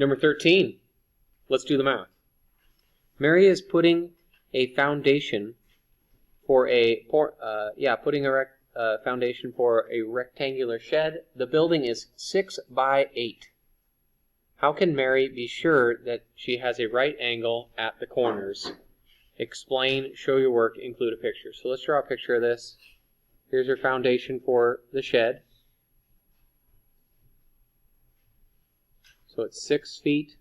Number 13. Let's do the math. Mary is putting a foundation for a foundation for a rectangular shed. The building is 6 by 8. How can Mary be sure that she has a right angle at the corners? Explain, show your work, include a picture. So let's draw a picture of this. Here's her foundation for the shed. So it's 6 feet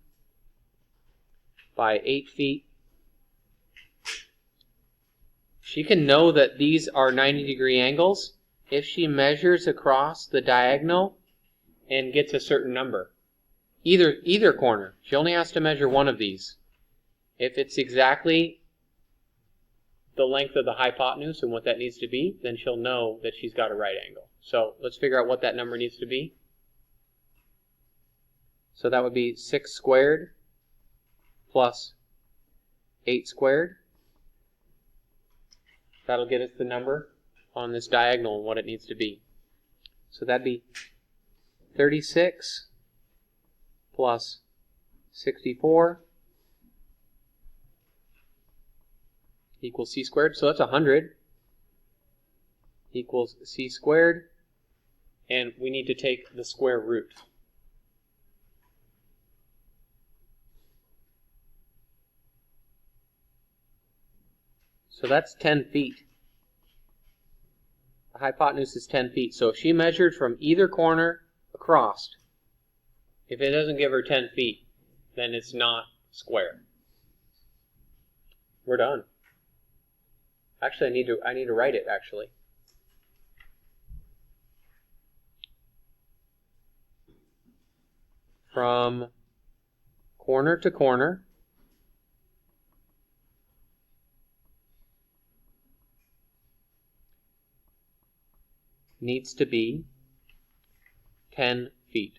by 8 feet. She can know that these are 90-degree angles if she measures across the diagonal and gets a certain number. Either corner. She only has to measure one of these. If it's exactly the length of the hypotenuse and what that needs to be, then she'll know that she's got a right angle. So let's figure out what that number needs to be. So that would be 6 squared plus 8 squared. That'll get us the number on this diagonal and what it needs to be. So that'd be 36 plus 64 equals c squared. So that's 100 equals c squared. And we need to take the square root. So that's 10 feet. The hypotenuse is 10 feet. So if she measured from either corner across, if it doesn't give her 10 feet, then it's not square. We're done. Actually, I need to write it, actually. From corner to corner, needs to be 10 feet.